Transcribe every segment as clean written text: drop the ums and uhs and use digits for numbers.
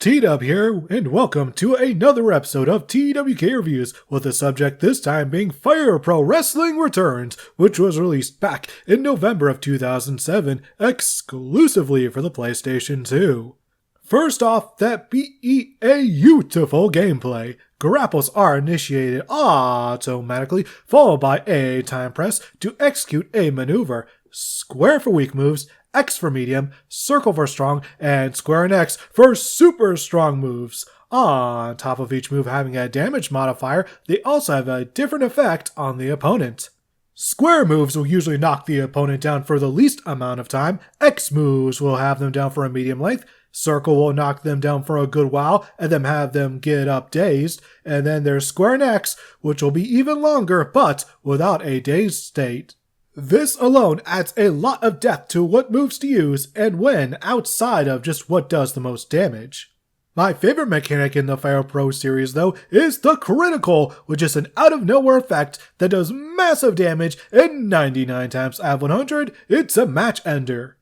T-Dub here, and welcome to another episode of TWK Reviews, with the subject this time being Fire Pro Wrestling Returns, which was released back in November of 2007, exclusively for the PlayStation 2. First off, that beautiful gameplay. Grapples are initiated automatically, followed by a time press to execute a maneuver, square for weak moves, X for medium, circle for strong, and square and X for super strong moves. On top of each move having a damage modifier, they also have a different effect on the opponent. Square moves will usually knock the opponent down for the least amount of time, X moves will have them down for a medium length, circle will knock them down for a good while and then have them get up dazed, and then there's square and X, which will be even longer but without a dazed state. This alone adds a lot of depth to what moves to use and when outside of just what does the most damage. My favorite mechanic in the Fire Pro series though is the critical, which is an out of nowhere effect that does massive damage and 99 times out of 100 it's a match ender.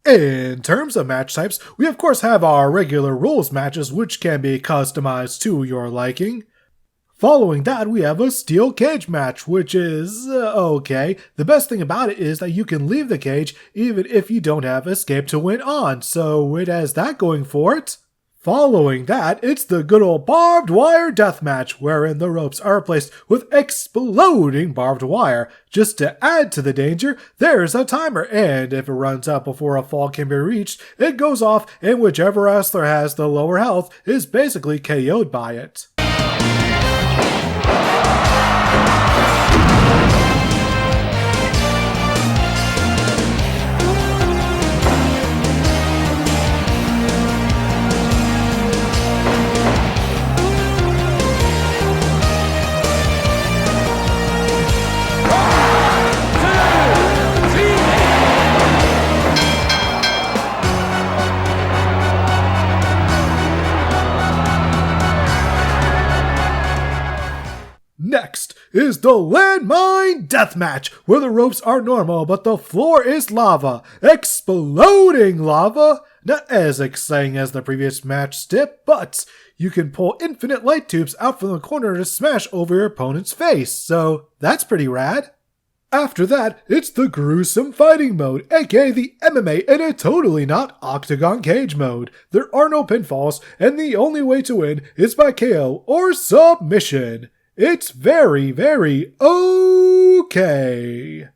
In terms of match types, we of course have our regular rules matches which can be customized to your liking. Following that, we have a steel cage match, which is okay. The best thing about it is that you can leave the cage even if you don't have escape to win on, so it has that going for it. Following that, it's the good old barbed wire death match, wherein the ropes are replaced with exploding barbed wire. Just to add to the danger, there's a timer, and if it runs out before a fall can be reached, it goes off, and whichever wrestler has the lower health is basically KO'd by it. Next is the landmine deathmatch, where the ropes are normal but the floor is lava. Exploding lava! Not as exciting as the previous match stip, but you can pull infinite light tubes out from the corner to smash over your opponent's face, so that's pretty rad. After that, it's the gruesome fighting mode, aka the MMA in a totally not octagon cage mode. There are no pinfalls, and the only way to win is by KO or submission. It's very, very okay.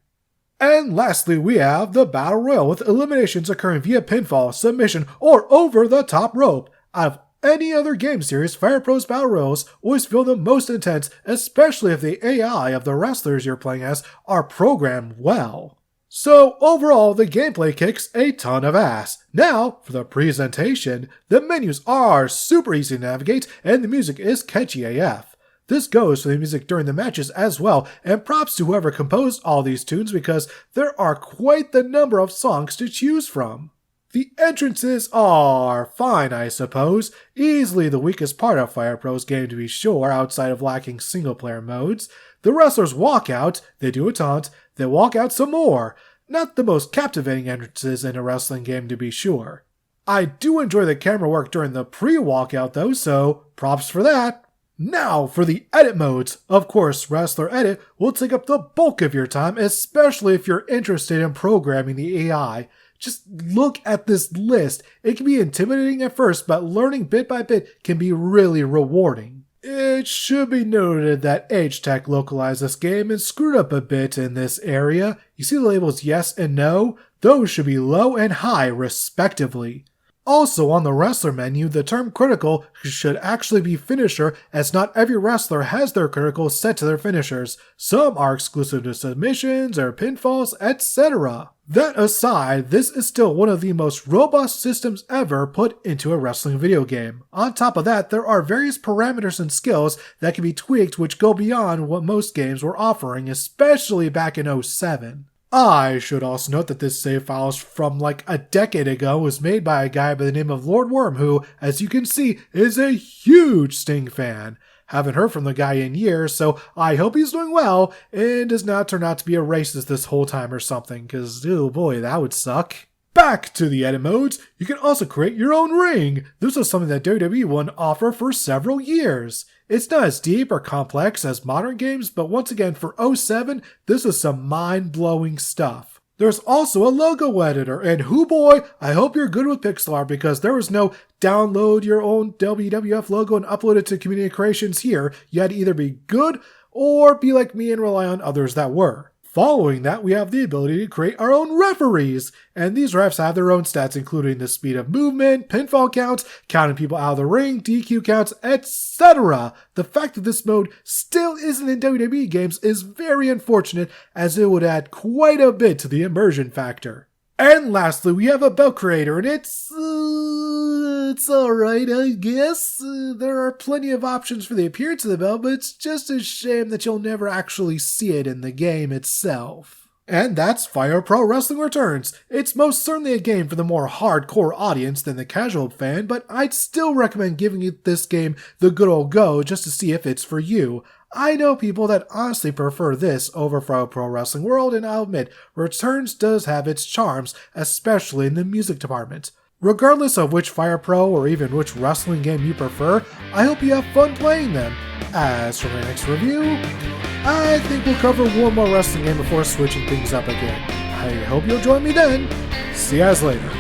And lastly, we have the Battle Royal with eliminations occurring via pinfall, submission, or over the top rope. Out of any other game series, Fire Pro's Battle Royals always feel the most intense, especially if the AI of the wrestlers you're playing as are programmed well. So overall, the gameplay kicks a ton of ass. Now, for the presentation, the menus are super easy to navigate and the music is catchy AF. This goes for the music during the matches as well, and props to whoever composed all these tunes because there are quite the number of songs to choose from. The entrances are fine, I suppose, easily the weakest part of Fire Pro's game to be sure, outside of lacking single-player modes. The wrestlers walk out, they do a taunt, they walk out some more. Not the most captivating entrances in a wrestling game to be sure. I do enjoy the camera work during the pre-walkout though, so props for that. Now for the edit modes. Of course, Wrestler Edit will take up the bulk of your time, especially if you're interested in programming the AI. Just look at this list. It can be intimidating at first, but learning bit by bit can be really rewarding. It should be noted that H-Tech localized this game and screwed up a bit in this area. You see the labels yes and no? Those should be low and high respectively. Also on the wrestler menu, the term critical should actually be finisher, as not every wrestler has their critical set to their finishers. Some are exclusive to submissions or pinfalls, etc. That aside, this is still one of the most robust systems ever put into a wrestling video game. On top of that, there are various parameters and skills that can be tweaked which go beyond what most games were offering, especially back in 2007. I should also note that this save file from like a decade ago was made by a guy by the name of Lord Worm who, as you can see, is a huge Sting fan. Haven't heard from the guy in years, so I hope he's doing well and does not turn out to be a racist this whole time or something, cause oh boy, that would suck. Back to the edit modes, you can also create your own ring. This was something that WWE wouldn't offer for several years. It's not as deep or complex as modern games, but once again for 07, this was some mind-blowing stuff. There's also a logo editor, and hoo boy, I hope you're good with pixel art because there was no download your own WWF logo and upload it to Community Creations here. You had to either be good or be like me and rely on others that were. Following that, we have the ability to create our own referees, and these refs have their own stats including the speed of movement, pinfall counts, counting people out of the ring, DQ counts, etc. The fact that this mode still isn't in WWE games is very unfortunate as it would add quite a bit to the immersion factor. And lastly, we have a belt creator, and it's alright, I guess. There are plenty of options for the appearance of the belt, but it's just a shame that you'll never actually see it in the game itself. And that's Fire Pro Wrestling Returns. It's most certainly a game for the more hardcore audience than the casual fan, but I'd still recommend giving this game the good old go just to see if it's for you. I know people that honestly prefer this over Fire Pro Wrestling World, and I'll admit, Returns does have its charms, especially in the music department. Regardless of which Fire Pro or even which wrestling game you prefer, I hope you have fun playing them. As for my next review, I think we'll cover one more wrestling game before switching things up again. I hope you'll join me then. See you guys later.